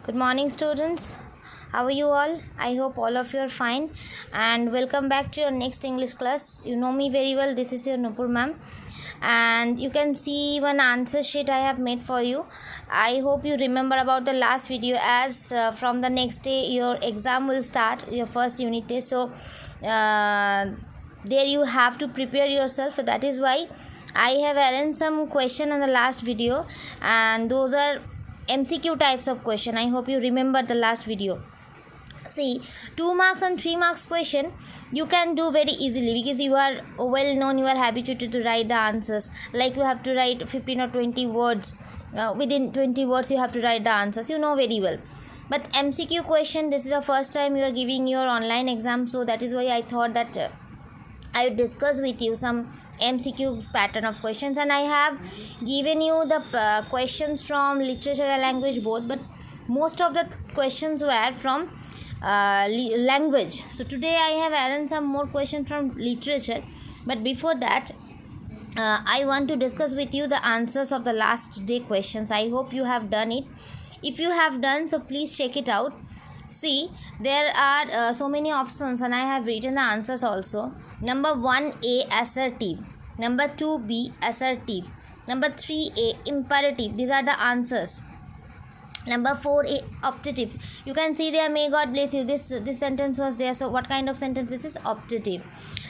Good morning, students. How are you all? I hope all of you are fine. And welcome back to your next English class. You know me very well. This is your Nupur ma'am. And you can see one answer sheet I have made for you. I hope you remember about the last video, as from the next day your exam will start, your first unit test. So there you have to prepare yourself. So that is why I have arranged some question in the last video, and those are MCQ types of question. I hope you remember the last video. See, 2 marks and 3 marks question you can do very easily, because you are well known, you are habituated to write the answers. Like you have to write 15 or 20 words, within 20 words you have to write the answers, you know very well. But MCQ question, this is the first time you are giving your online exam, so that is why I thought that I would discuss with you some MCQ pattern of questions. And I have given you the questions from literature and language both, but most of the questions were from language. So today I have added some more questions from literature, but before that I want to discuss with you the answers of the last day questions. I hope you have done it. If you have done so, please check it out. See, there are so many options, and I have written the answers also. Number 1A, assertive. Number 2B, assertive. Number 3A, imperative. These are the answers. Number 4A, optative. You can see there, may God bless you. This sentence was there. So what kind of sentence? This is optative.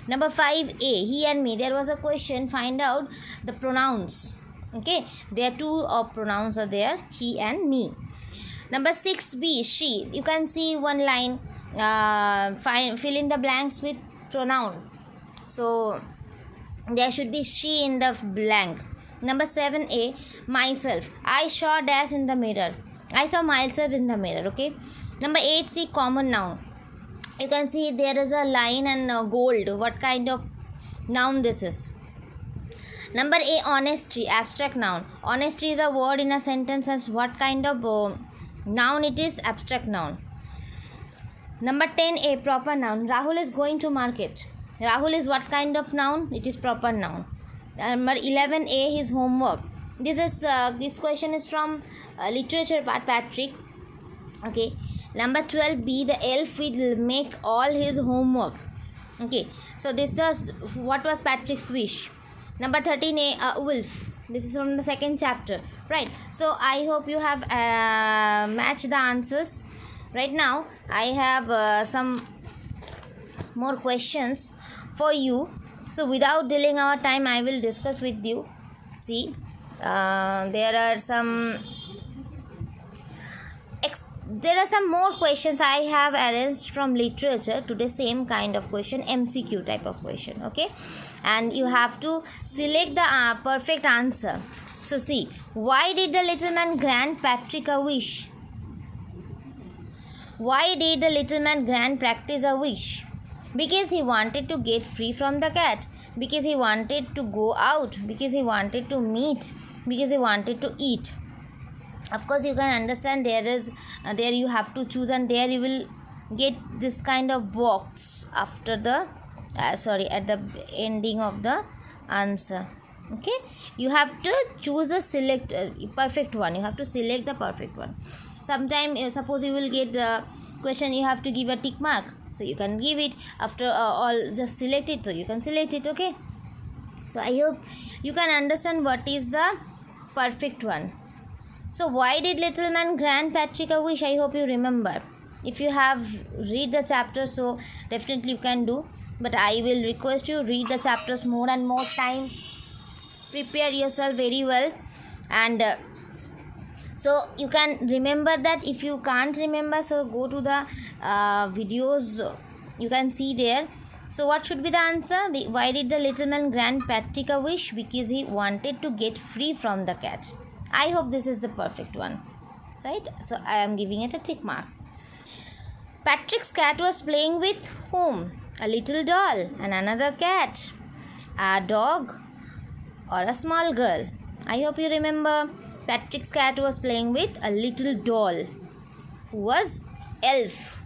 Number 5A, he and me. There was a question, find out the pronouns. Okay, there are two pronouns are there, he and me. Number 6B, she. You can see one line, fill in the blanks with pronoun. So there should be she in the blank. Number 7A, myself. I saw dash in the mirror. I saw myself in the mirror. Okay. Number 8C, common noun. You can see there is a line and gold. What kind of noun this is? Number A, honesty, abstract noun. Honesty is a word in a sentence, as what kind of noun it is? Abstract noun. Number 10A, proper noun. Rahul is going to market. Rahul is what kind of noun? It is proper noun. Number 11A, his homework. This question is from literature part, Patrick. Okay. Number 12B, the elf will make all his homework. Okay. So this was what was Patrick's wish. Number 13A, wolf. This is from the second chapter, right? So I hope you have matched the answers. Right now I have some more questions for you. So without delaying our time, I will discuss with you. See, there are some more questions I have arranged from literature today. Same kind of question, MCQ type of question. Okay, and you have to select the perfect answer. So see, why did the little man grant Patrick a wish? Why did the little man grant practice a wish? Because he wanted to get free from the cat, because he wanted to go out, because he wanted to meet, because he wanted to eat. Of course, you can understand there you have to choose, and there you will get this kind of box after the at the ending of the answer. Okay, you have to choose a perfect one. You have to select the perfect one. Sometimes suppose you will get the question, you have to give a tick mark, so you can give it after all, just select it, so you can select it. Okay, so I hope you can understand what is the perfect one. So why did little man grant Patrick a wish? I hope you remember. If you have read the chapter, so definitely you can do, but I will request you read the chapters more and more time. Prepare yourself very well, and so you can remember that. If you can't remember, so go to the videos, you can see there. So what should be the answer? Why did the little man grant Patrick a wish? Because he wanted to get free from the cat. I hope this is the perfect one, right? So I am giving it a tick mark. Patrick's cat was playing with whom? A little doll and another cat, a dog, or a small girl. I hope you remember. Patrick's cat was playing with a little doll who was elf.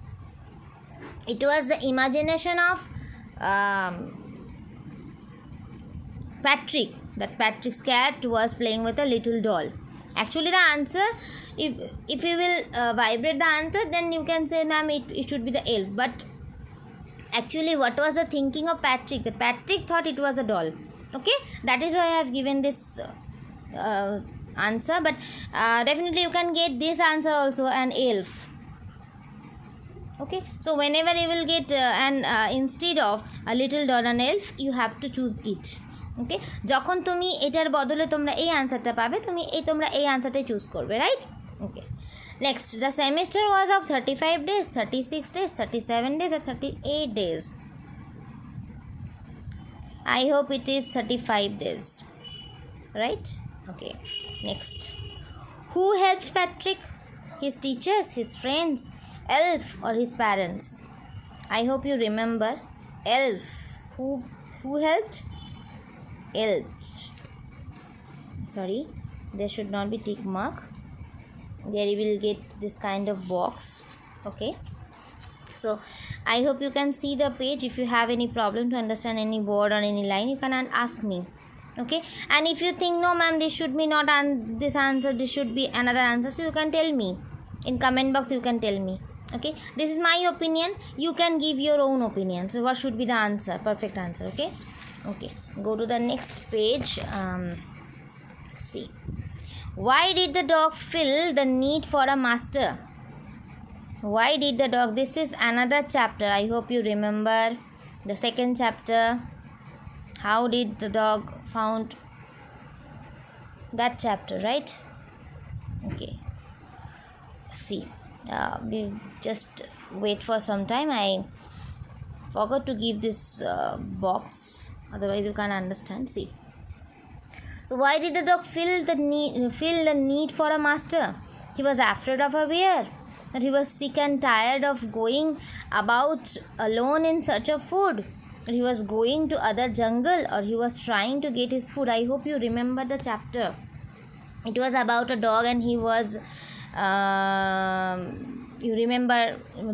It was the imagination of Patrick, that Patrick's cat was playing with a little doll. Actually the answer, if you will vibrate the answer, then you can say, ma'am, it should be the elf. But actually what was the thinking of Patrick? That Patrick thought it was a doll. Okay, that is why I have given this answer. But definitely you can get this answer also, an elf. Okay, so whenever you will get instead of a little doll, an elf, you have to choose it. ওকে, যখন তুমি এটার বদলে তোমরা এই আনসারটা পাবে, তোমরা এই আনসারটাই চুজ করবে, right? Okay, next, the semester was of 35 days, 36 days, 37 days or 38 days. I hope it is 35 days, right? Okay, next, who helped Patrick? His teachers, his friends, elf or his parents? I hope you remember elf. Who helped? Elf. Sorry, there should not be tick mark. There you will get this kind of box. Okay, so I hope you can see the page. If you have any problem to understand any word or any line, you can ask me. Okay, and if you think, no ma'am, this should be not this answer, this should be another answer, so you can tell me in comment box. You can tell me. Okay, this is my opinion, you can give your own opinion. So what should be the answer, perfect answer? Okay, okay, go to the next page. See, why did the dog feel the need for a master? Why did the dog, this is another chapter, I hope you remember the second chapter. How did the dog found that chapter, right? Okay, see, we just wait for some time. I forgot to give this box, otherwise you can't understand. See, so why did the dog feel the need for a master? He was afraid of a bear, that he was sick and tired of going about alone in search of food, or he was going to other jungle, or he was trying to get his food. I hope you remember the chapter. It was about a dog, and he was you remember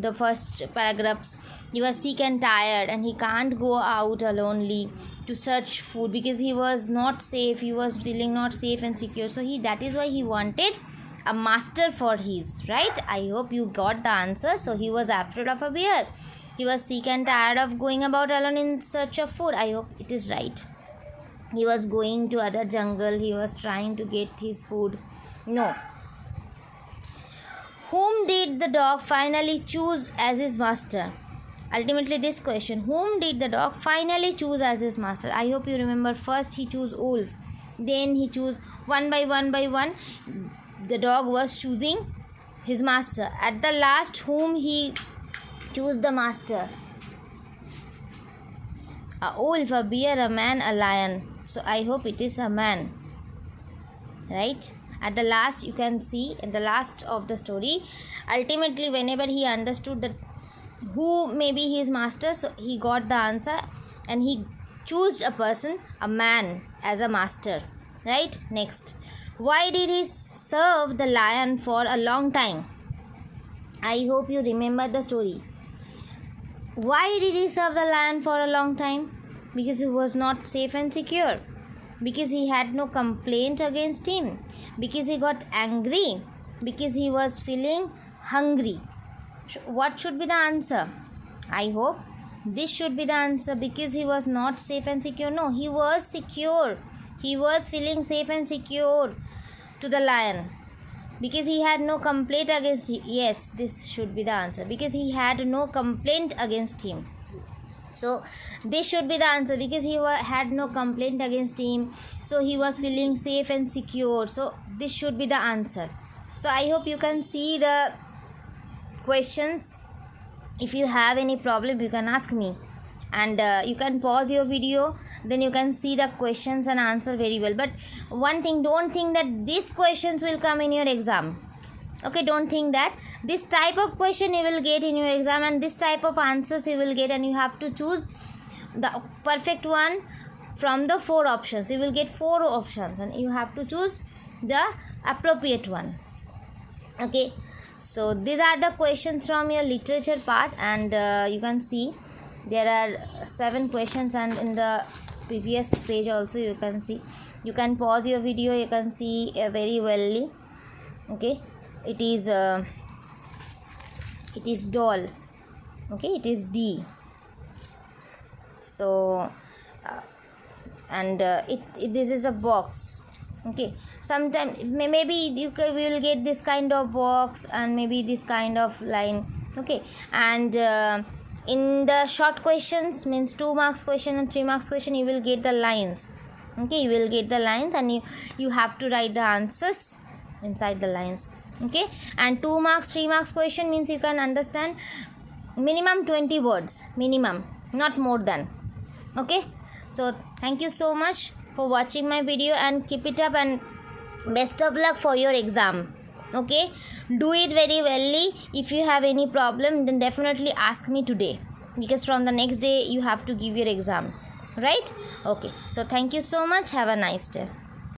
the first paragraphs. He was sick and tired, and he can't go out alonely to search food because he was not safe. He was feeling not safe and secure, so that is why he wanted a master for his, right? I hope you got the answer. So he was afraid of a bear, he was sick and tired of going about alone in search of food. I hope it is right. He was going to other jungle, he was trying to get his food. No. Whom did the dog finally choose as his master? Ultimately this question, whom did the dog finally choose as his master? I hope you remember, first he chose wolf, then he chose one by one the dog was choosing his master. At the last, whom he chose the master? A wolf, a bear, a man, a lion. So I hope it is a man, right? At the last, you can see in the last of the story, ultimately whenever he understood that who may be his master, so he got the answer and he chose a person, a man, as a master, right? Next, why did he serve the lion for a long time? I hope you remember the story. Why did he serve the lion for a long time? Because he was not safe and secure, because he had no complaint against him, because he got angry, because he was feeling hungry. What should be the answer? I hope this should be the answer, because he was not safe and secure. No, he was secure, he was feeling safe and secure to the lion, because he had no complaint against him. Yes, this should be the answer, because he had no complaint against him. So this should be the answer, because he had no complaint against him, so he was feeling safe and secure. So this should be the answer. So I hope you can see the questions. If you have any problem, you can ask me, and you can pause your video, then you can see the questions and answer very well. But one thing, don't think that these questions will come in your exam. Okay, don't think that this type of question you will get in your exam, and this type of answers you will get, and you have to choose the perfect one from the 4 options. You will get 4 options, and you have to choose the appropriate one. Okay, so these are the questions from your literature part, and you can see there are 7 questions, and in the previous page also you can see You can pause your video, you can see very wellly. Okay, it is doll. Okay, it is D. So and this is a box. Okay, sometime maybe we will get this kind of box and maybe this kind of line. Okay, and in the short questions, means 2 marks question and 3 marks question, you will get the lines. Okay, you will get the lines and you have to write the answers inside the lines. Okay, and 2 marks 3 marks question means you can understand minimum 20 words, minimum, not more than. Okay, so thank you so much for watching my video and keep it up and best of luck for your exam. Okay, do it very wellly. If you have any problem, then definitely ask me today, because from the next day you have to give your exam, right? Okay, so thank you so much. Have a nice day.